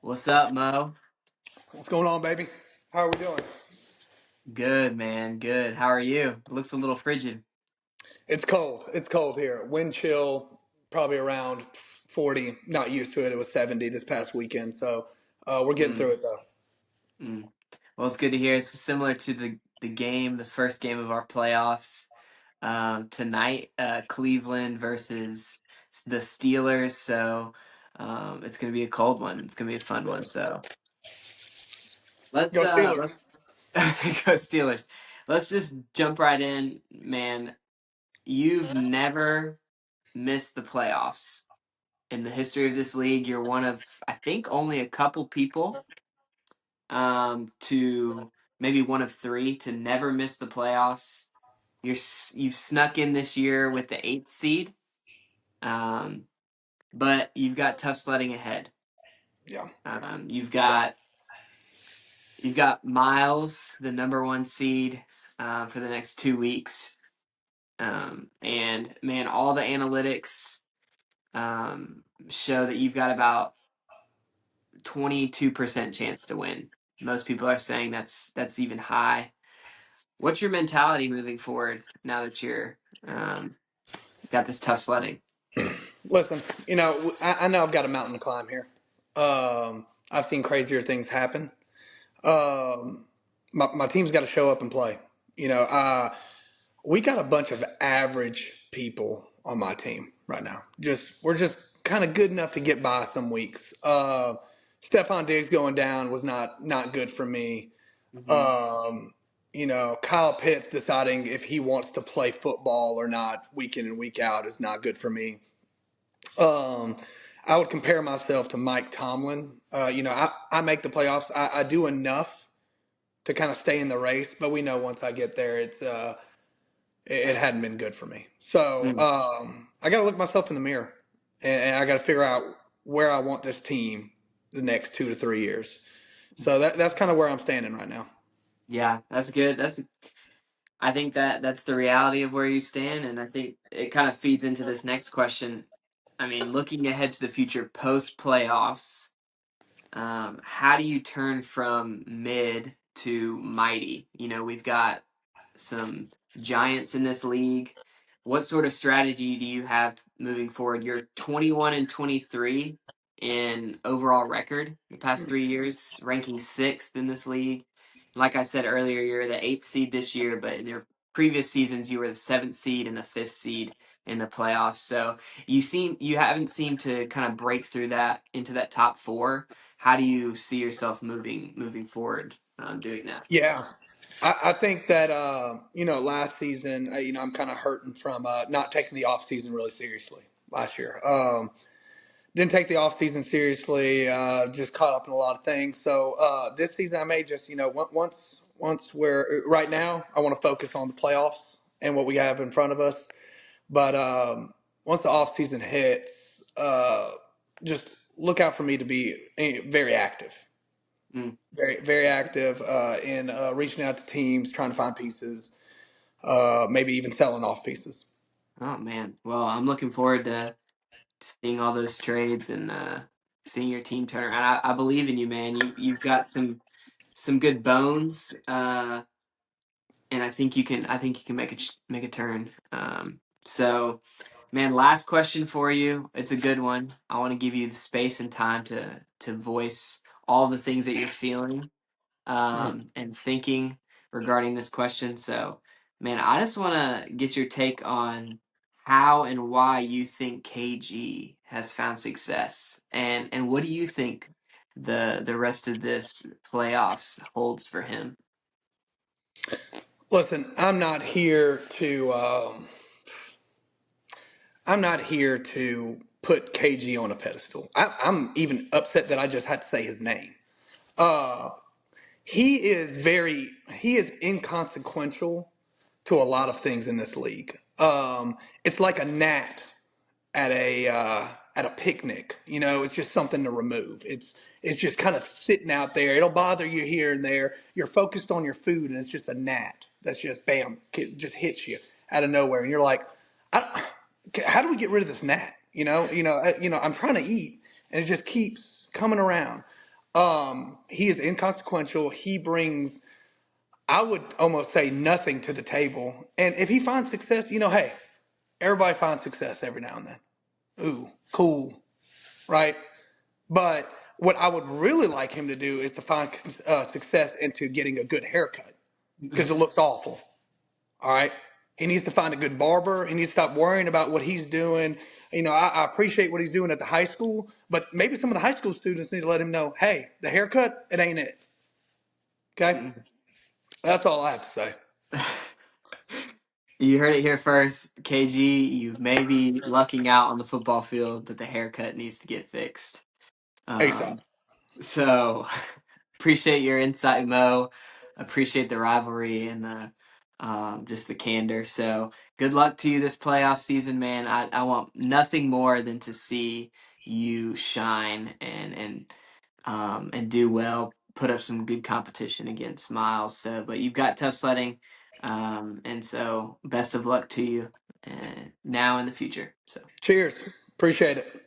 What's up, Mo? What's going on, baby? How are we doing? Good, man. Good. How are you? It looks a little frigid. It's cold. It's cold here. Wind chill, probably around 40. Not used to it. It was 70 this past weekend. So we're getting through Mm, it, though. mm. Well, it's good to hear. It's similar to the first game of our playoffs tonight. Cleveland versus the Steelers. So it's gonna be a cold one. It's gonna be a fun one. So let's Go uh Steelers. let's go Steelers. Let's just jump right in, man. You've never missed the playoffs in the history of this league. You're one of, I think, only a couple people to maybe one of three to never miss the playoffs. You've snuck in this year with the eighth seed, um, but you've got tough sledding ahead. Yeah. Um, you've got you've got Miles, the number one seed, for the next 2 weeks, and man, all the analytics show that you've got about 22% chance to win. Most people are saying that's even high. What's your mentality moving forward now that you're um, got this tough sledding? Listen, I know I've got a mountain to climb here. I've seen crazier things happen. Um, my team's got to show up and play. You know, we got a bunch of average people on my team right now. We're just kind of good enough to get by some weeks. Stephon Diggs going down was not good for me. Hmm. Um, Kyle Pitts deciding if he wants to play football or not week in and week out is not good for me. Um, I would compare myself to Mike Tomlin. I make the playoffs. I do enough to kind of stay in the race, but we know once I get there, it hadn't been good for me. So Mm. I got to look myself in the mirror, and I got to figure out where I want this team the next 2 to 3 years. So that's kind of where I'm standing right now. Yeah, that's good. I think that's the reality of where you stand, and I think it kind of feeds into this next question. I mean, looking ahead to the future post playoffs, how do you turn from mid to mighty? We've got some giants in this league. What sort of strategy do you have moving forward? You're 21 and 23 in overall record the past 3 years, ranking sixth in this league. Like I said earlier, you're the eighth seed this year, but in your previous seasons, you were the seventh seed and the fifth seed in the playoffs. So you haven't seemed to kind of break through that into that top four. How do you see yourself moving forward doing that? Yeah, I think that last season, I'm kind of hurting from not taking the off season really seriously last year. Didn't take the off season seriously. Just caught up in a lot of things. So this season, I may just once we're right now, I want to focus on the playoffs and what we have in front of us. But once the off season hits, just look out for me to be very active, Mm. very active in reaching out to teams, trying to find pieces, maybe even selling off pieces. Oh man. Well, I'm looking forward to seeing all those trades and seeing your team turn around. I believe in you, man. You've got some good bones, and I think you can make a turn. So, man, last question for you. It's a good one. I want to give you the space and time to voice all the things that you're feeling Mm. and thinking regarding this question. So, man, I just want to get your take on how and why you think KG has found success, and what do you think the rest of this playoffs holds for him? Listen, I'm not here to put KG on a pedestal. I'm even upset that I just had to say his name. Uh, he is inconsequential to a lot of things in this league. It's like a gnat at a picnic. It's just something to remove. It's just kind of sitting out there. It'll bother you here and there. You're focused on your food, and it's just a gnat that's just bam, just hits you out of nowhere, and you're like, how do we get rid of this gnat? I'm trying to eat, and it just keeps coming around. He is inconsequential. He brings, I would almost say, nothing to the table. And if he finds success, hey, everybody finds success every now and then. Ooh, cool, right? But what I would really like him to do is to find success into getting a good haircut because it looks awful. All right. He needs to find a good barber. He needs to stop worrying about what he's doing. I appreciate what he's doing at the high school, but maybe some of the high school students need to let him know, hey, the haircut, it ain't it. Okay? That's all I have to say. You heard it here first, KG. You may be lucking out on the football field, but the haircut needs to get fixed. ASAP. Um, so appreciate your insight, Mo. Appreciate the rivalry and the just the candor. So good luck to you this playoff season, man. I want nothing more than to see you shine and do well. Put up some good competition against Miles. So, but you've got tough sledding, and so best of luck to you now in the future. So. Cheers. Appreciate it.